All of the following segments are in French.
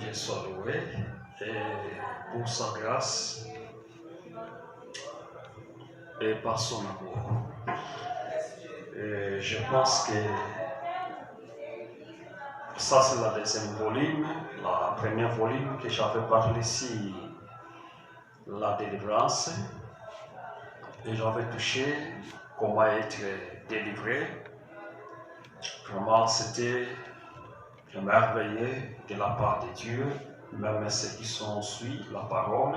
Dieu soit loué et pour sa grâce et par son amour. Et je pense que ça c'est la deuxième volume, la première volume que j'avais parlé ici, la délivrance. Et j'avais touché comment être délivré. Vraiment c'était merveilleux de la part de Dieu, même ceux qui sont suivis la parole,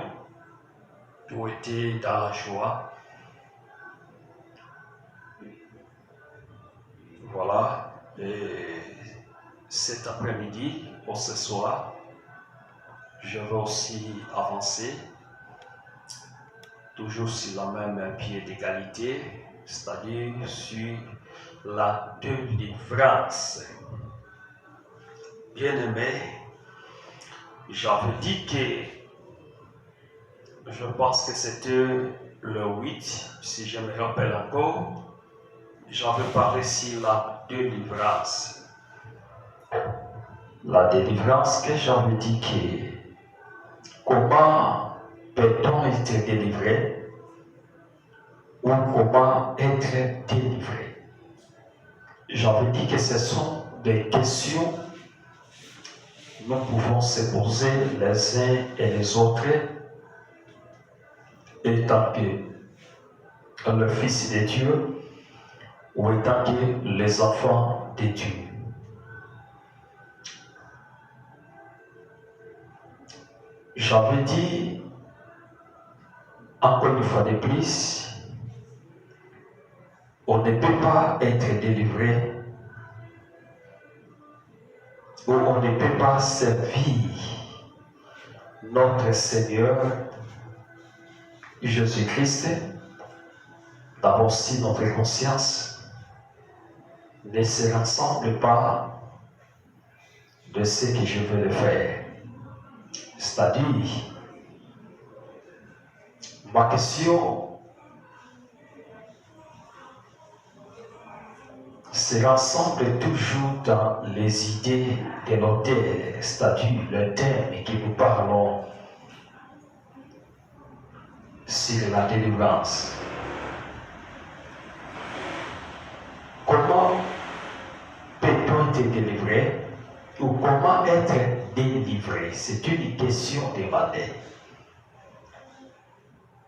tout était dans la joie. Voilà, et cet après-midi, ou ce soir, je vais aussi avancer, toujours sur la même pied d'égalité, c'est-à-dire sur la délivrance. Bien-aimé, j'avais dit que je pense que c'était le 8, si je me rappelle encore, j'avais parlé sur la délivrance. La délivrance que j'avais dit que comment peut-on être délivré ou comment être délivré. J'avais dit que ce sont des questions que nous pouvons se poser les uns et les autres étant que le Fils de Dieu ou étant que les enfants de Dieu. J'avais dit, encore une fois de plus, on ne peut pas être délivré ou on ne peut pas servir notre Seigneur Jésus-Christ d'abord si notre conscience ne se rassemble pas de ce que je veux le faire. C'est-à-dire, ma question se rassemble toujours dans les idées de l'auteur, c'est-à-dire le thème que nous parlons sur la délivrance. Comment peut-on être délivré ou comment être délivré? C'est une question demandée.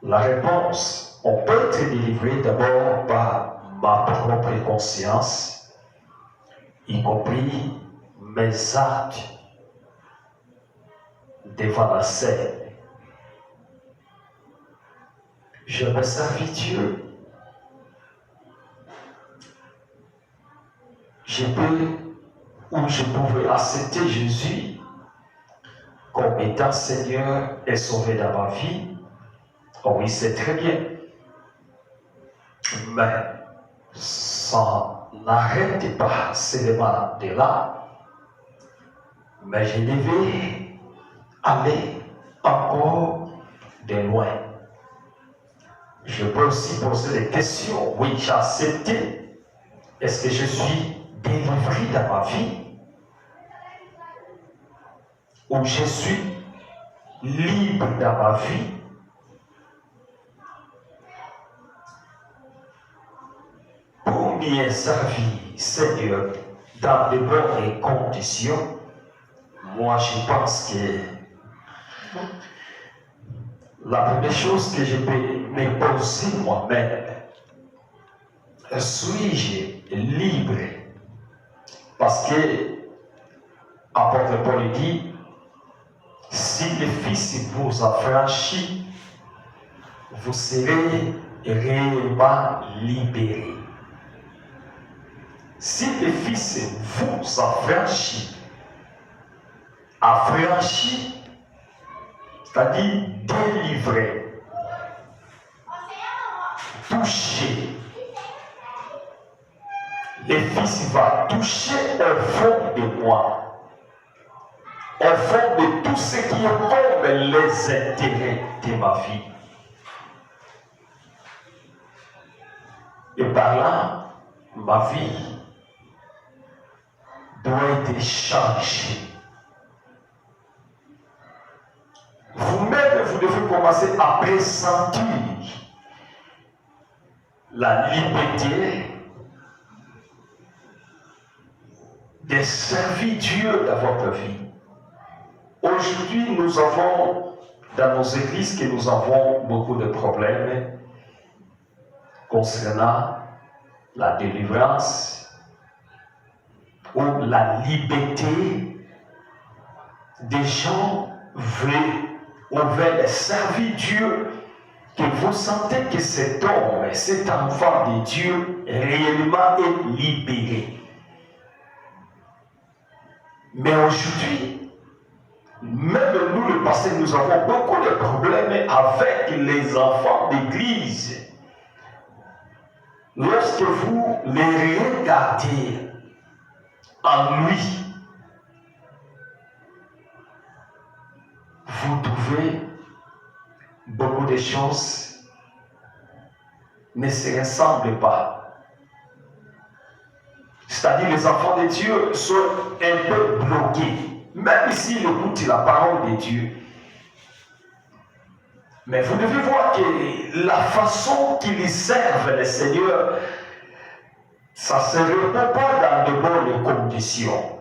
La réponse, on peut être délivré d'abord par ma propre conscience, y compris mes actes devant la scène. Je me servis Dieu. Je pouvais accepter Jésus comme étant Seigneur et Sauveur dans ma vie. Oh oui, c'est très bien. Mais ça n'arrête pas seulement de là. Mais je devais aller encore de loin. Je peux aussi poser des questions. Oui, j'ai accepté. Est-ce que je suis délivré dans ma vie? Ou je suis libre dans ma vie? Pour bien servir Seigneur dans de bonnes conditions, moi je pense que la première chose que je peux me poser moi-même, suis-je libre? Parce que apôtre Paul dit, si le Fils vous affranchit, vous serez réellement libérés. Si le Fils vous affranchit, c'est-à-dire délivré, touché, le Fils va toucher au fond de moi, au fond de tout ce qui est comme les intérêts de ma vie. Et par là, ma vie doit être changée. Vous-même, vous devez commencer à pressentir la liberté de servir Dieu dans votre vie. Aujourd'hui, nous avons dans nos églises que nous avons beaucoup de problèmes concernant la délivrance ou la liberté. Des gens veulent servir Dieu, que vous sentez que cet homme, cet enfant de Dieu réellement est libéré. Mais aujourd'hui, même nous, le passé, nous avons beaucoup de problèmes avec les enfants d'église. Lorsque vous les regardez en lui, vous trouvez beaucoup de choses ne se ressemblent pas. C'est-à-dire les enfants de Dieu sont un peu bloqués, même s'ils écoutent la parole de Dieu. Mais vous devez voir que la façon qu'ils servent le Seigneur, ça ne se répond pas dans de bonnes conditions.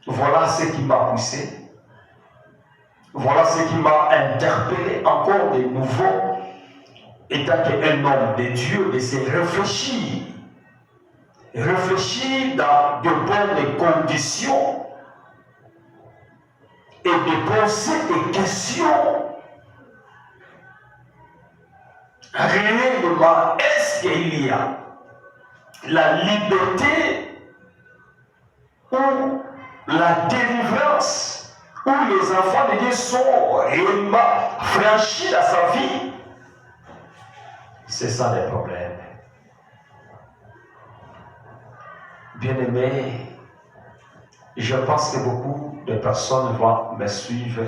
Voilà ce qui m'a poussé. Voilà ce qui m'a interpellé encore de nouveau, étant qu'un homme de Dieu, de se réfléchir. Réfléchir dans de bonnes conditions et de poser des questions. Réellement, est-ce qu'il y a la liberté ou la délivrance où les enfants de Dieu sont réellement franchis dans sa vie? C'est ça le problème. Bien-aimés, je pense que beaucoup de personnes vont me suivre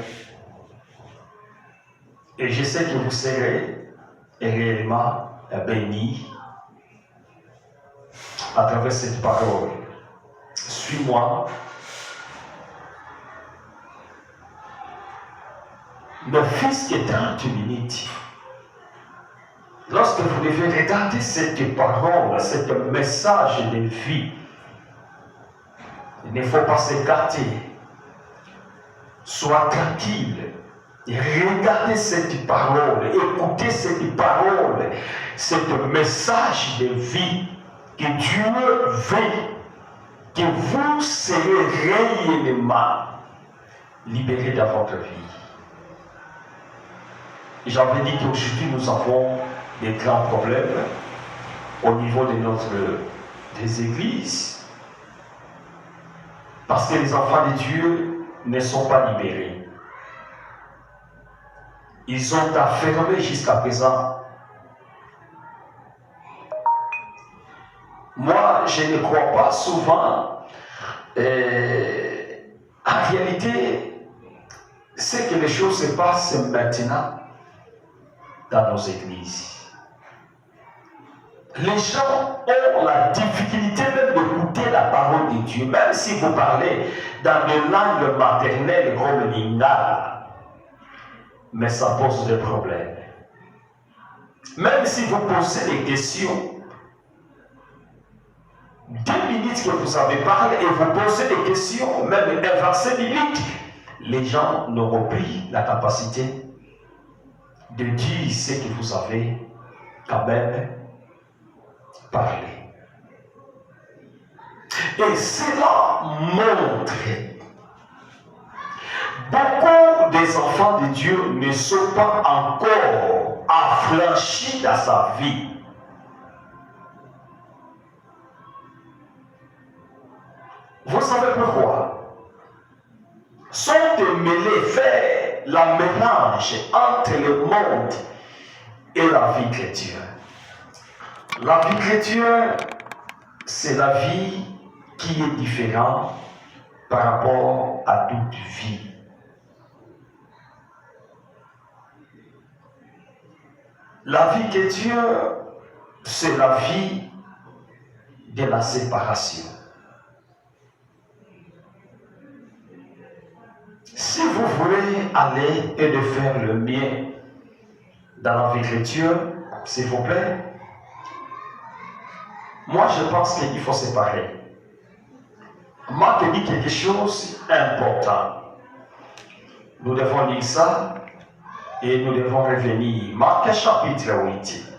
et je sais que vous serez réellement bénis à travers cette parole. Suis-moi. Ne fût-ce que 30 minutes. Lorsque vous devez regarder cette parole, ce message de vie, il ne faut pas s'écarter. Sois tranquille. Regardez cette parole, écoutez cette parole, ce message de vie que Dieu veut que vous serez réellement libérés dans votre vie. J'avais dit qu'aujourd'hui nous avons des grands problèmes au niveau des églises parce que les enfants de Dieu ne sont pas libérés. Ils ont affermé jusqu'à présent. Moi, je ne crois pas souvent. En réalité, c'est que les choses se passent maintenant dans nos églises. Les gens ont la difficulté même d'écouter la parole de Dieu, même si vous parlez dans des langues maternelles comme l'Ingala, mais ça pose des problèmes. Même si vous posez des questions, 2 minutes que vous avez parlé et vous posez des questions, même un verset biblique, les gens n'auront plus la capacité de dire ce que vous avez quand même parlé. Et cela montre beaucoup des enfants de Dieu ne sont pas encore affranchis dans sa vie. Vous savez pourquoi? Sont démêlés, faire la mélange entre le monde et la vie chrétienne. La vie chrétienne, c'est la vie qui est différente par rapport à toute vie. La vie chrétienne, c'est la vie de la séparation. aller et de faire le bien. Dans l'écriture, s'il vous plaît, moi je pense qu'il faut séparer. Marc dit quelque chose d'important. Nous devons lire ça et nous devons revenir. Marc chapitre 8.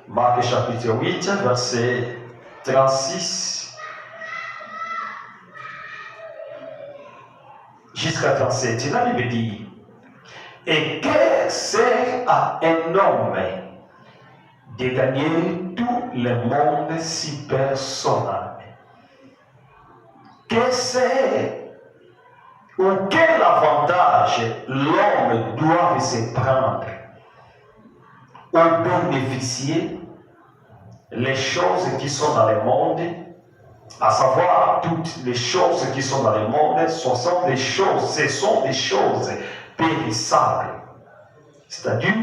Marc chapitre 8, verset 36 jusqu'à 37. La Bible dit, et que sert à un homme de gagner tout le monde si personne n'a? Que c'est ou quel avantage l'homme doit se prendre ou bénéficier les choses qui sont dans le monde, à savoir toutes les choses qui sont dans le monde, ce sont des choses périssables. C'est-à-dire,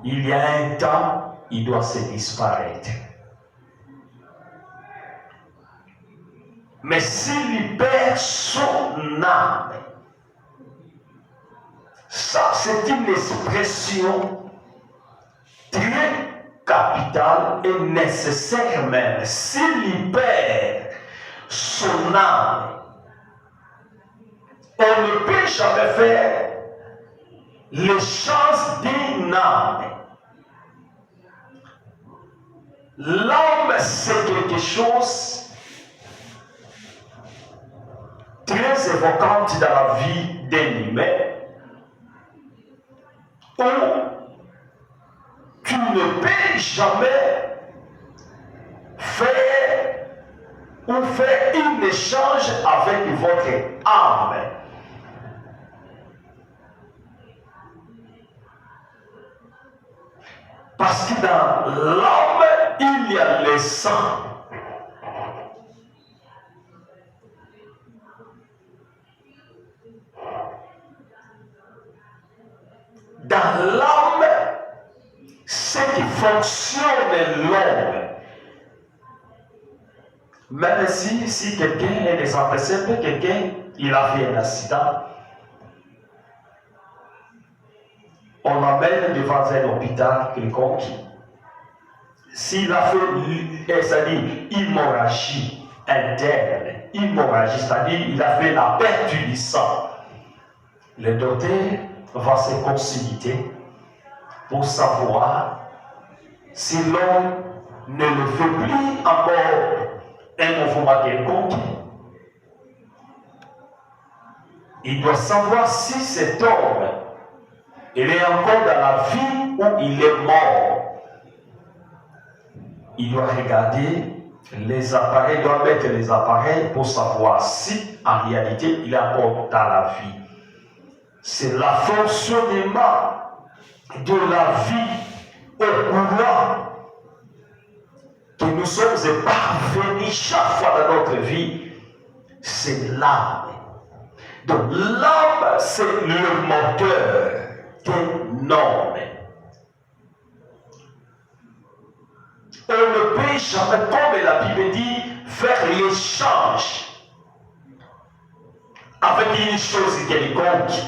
il y a un temps, il doit se disparaître. Mais s'il perd son âme, ça c'est une expression très capitale et nécessaire même. S'il perd son âme, on ne peut jamais faire l'échange d'une âme. L'âme c'est quelque chose très évoquante dans la vie d'un humain, où tu ne peux jamais faire un échange avec votre âme. Parce que dans l'âme, il y a le sang. Dans l'âme, ce qui fonctionne l'homme. Même si quelqu'un est désempressé, quelqu'un il a fait un accident, on l'emmène devant un hôpital quelconque. S'il a fait, c'est-à-dire hémorragie interne, hémorragie, c'est-à-dire il a fait la perte du sang, le docteur va se consulter pour savoir si l'homme ne le fait plus encore un mouvement quelconque. Il doit savoir si cet homme il est encore dans la vie ou il est mort. Il doit regarder les appareils, il doit mettre les appareils pour savoir si en réalité il est encore dans la vie. C'est le fonctionnement de la vie au courant que nous sommes parvenus chaque fois dans notre vie. C'est l'âme. Donc l'âme, c'est le moteur d'un homme. On ne peut jamais, comme la Bible dit, faire l'échange avec une chose quelconque.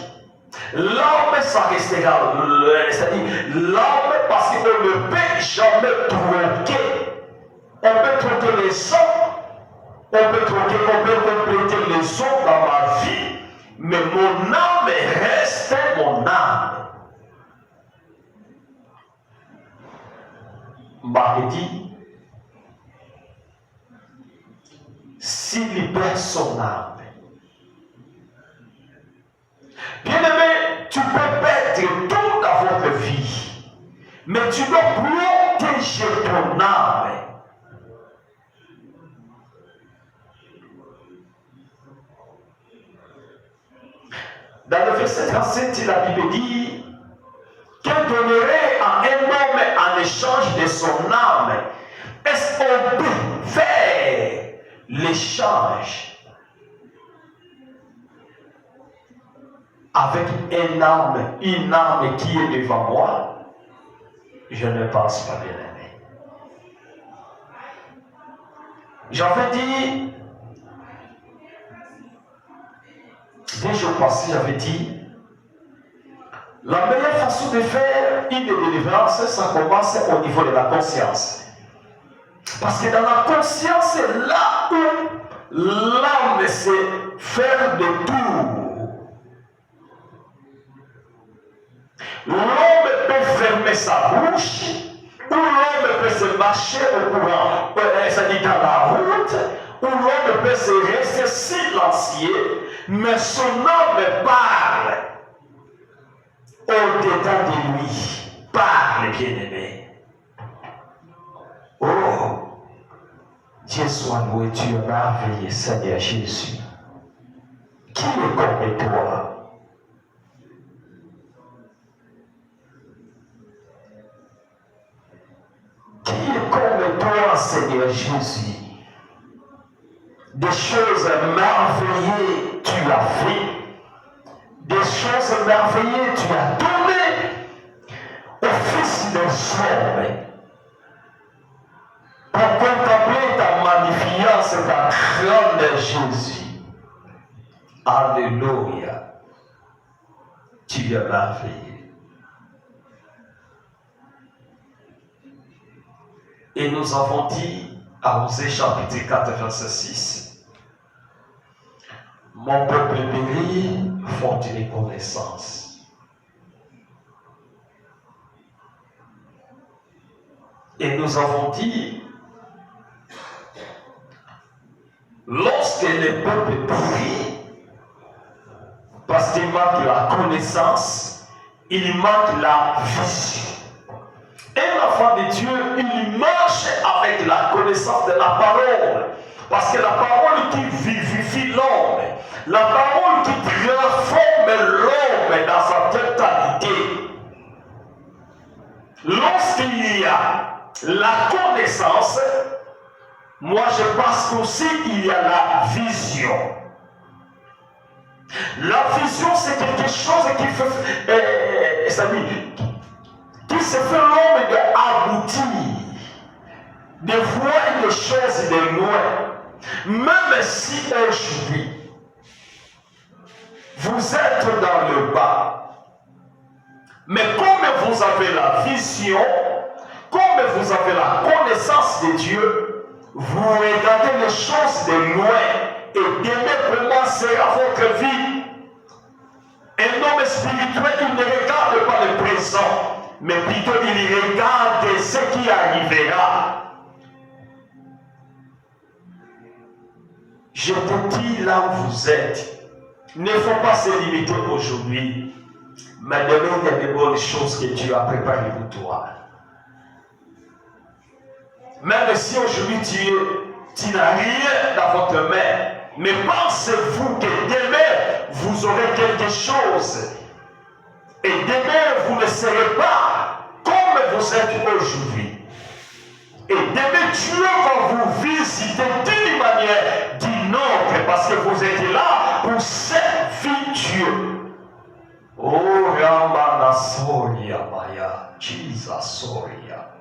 L'homme, ça restera, c'est-à-dire l'homme, parce qu'on ne peut jamais troquer. On peut troquer les sons, on peut compléter les sons dans ma vie, mais mon âme reste mon âme. Marc dit, s'il perd son âme, bien-aimé, tu peux perdre tout dans votre vie, mais tu dois protéger ton âme. Dans le verset 37, la Bible dit qu'elle donnerait à un homme en échange de son âme. Est-ce qu'on peut faire l'échange avec une âme qui est devant moi? Je ne pense pas, bien aimé. J'avais dit, Des jours passés, j'avais dit, la meilleure façon de faire une délivrance, ça commence au niveau de la conscience. Parce que dans la conscience, c'est là où l'âme sait faire de tout. L'homme peut fermer sa bouche, ou l'homme peut se marcher au courant, c'est-à-dire dans la route, où l'homme peut se rester silencieux, mais son âme parle au-dedans de lui. Parle, bien-aimé. Oh, Dieu soit loué, tu es merveilleux, Seigneur Jésus. Qui est comme toi? Qui est comme toi, Seigneur Jésus? Des choses merveilleuses tu as fait. Des choses merveilleuses tu as donné au Fils des hommes pour contempler ta magnificence et ta grande Jésus. Alléluia. Tu es merveilleux. Et nous avons dit à Osée chapitre 4, verset 6, mon peuple périt faute de connaissance. Et nous avons dit, lorsque le peuple périt, parce qu'il manque la connaissance, il manque la vision. Un enfant de Dieu, il marche avec la connaissance de la parole. Parce que la parole qui vivifie l'homme, la parole qui transforme l'homme dans sa totalité. Lorsqu'il y a la connaissance, moi je pense qu'aussi il y a la vision. La vision, c'est quelque chose qui fait, qui se fait l'homme d'aboutir, de voir les choses de loin. Même si aujourd'hui, vous êtes dans le bas, mais comme vous avez la vision, comme vous avez la connaissance de Dieu, vous regardez les choses de loin et demain vraiment sera votre vie. Un homme spirituel, il ne regarde pas le présent, mais plutôt il regarde ce qui arrivera. Je te dis là où vous êtes, ne faut pas se limiter aujourd'hui, mais demain il y a de bonnes choses que Dieu a préparées pour toi. Même si aujourd'hui tu n'as rien dans votre main, mais pensez-vous que demain vous aurez quelque chose. Et demain vous ne serez pas comme vous êtes aujourd'hui. Et demain Dieu va vous visiter d'une manière, d'une autre, parce que vous êtes là pour servir Dieu. Oh Ramana Soria Maya, Jesus Soria.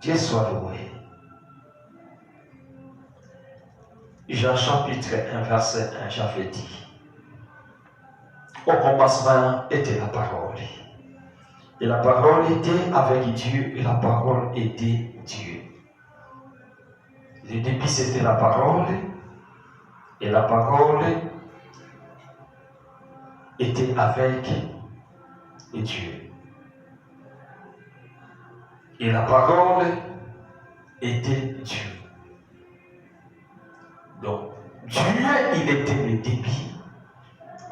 Dieu soit loué. Jean chapitre 1, verset 1, j'avais dit. Au commencement était la parole. Et la parole était avec Dieu et la parole était Dieu. Le début c'était la parole et la parole était avec Dieu. Et la parole était Dieu. Donc, Dieu, il était le début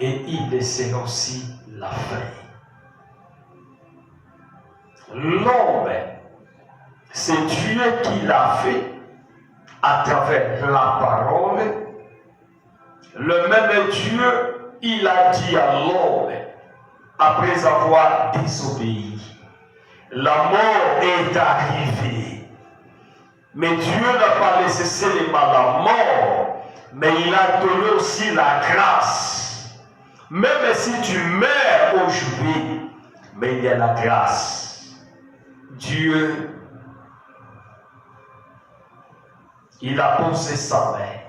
et il sera aussi la fin. L'homme, c'est Dieu qui l'a fait à travers la parole. Le même Dieu, il a dit à l'homme, après avoir désobéi, la mort est arrivée. Mais Dieu n'a pas laissé seulement la mort, mais il a donné aussi la grâce. Même si tu meurs aujourd'hui, mais il y a la grâce. Dieu, il a posé sa main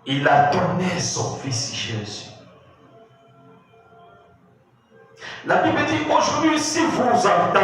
il a donné son Fils Jésus. La Bible dit aujourd'hui, si vous entendez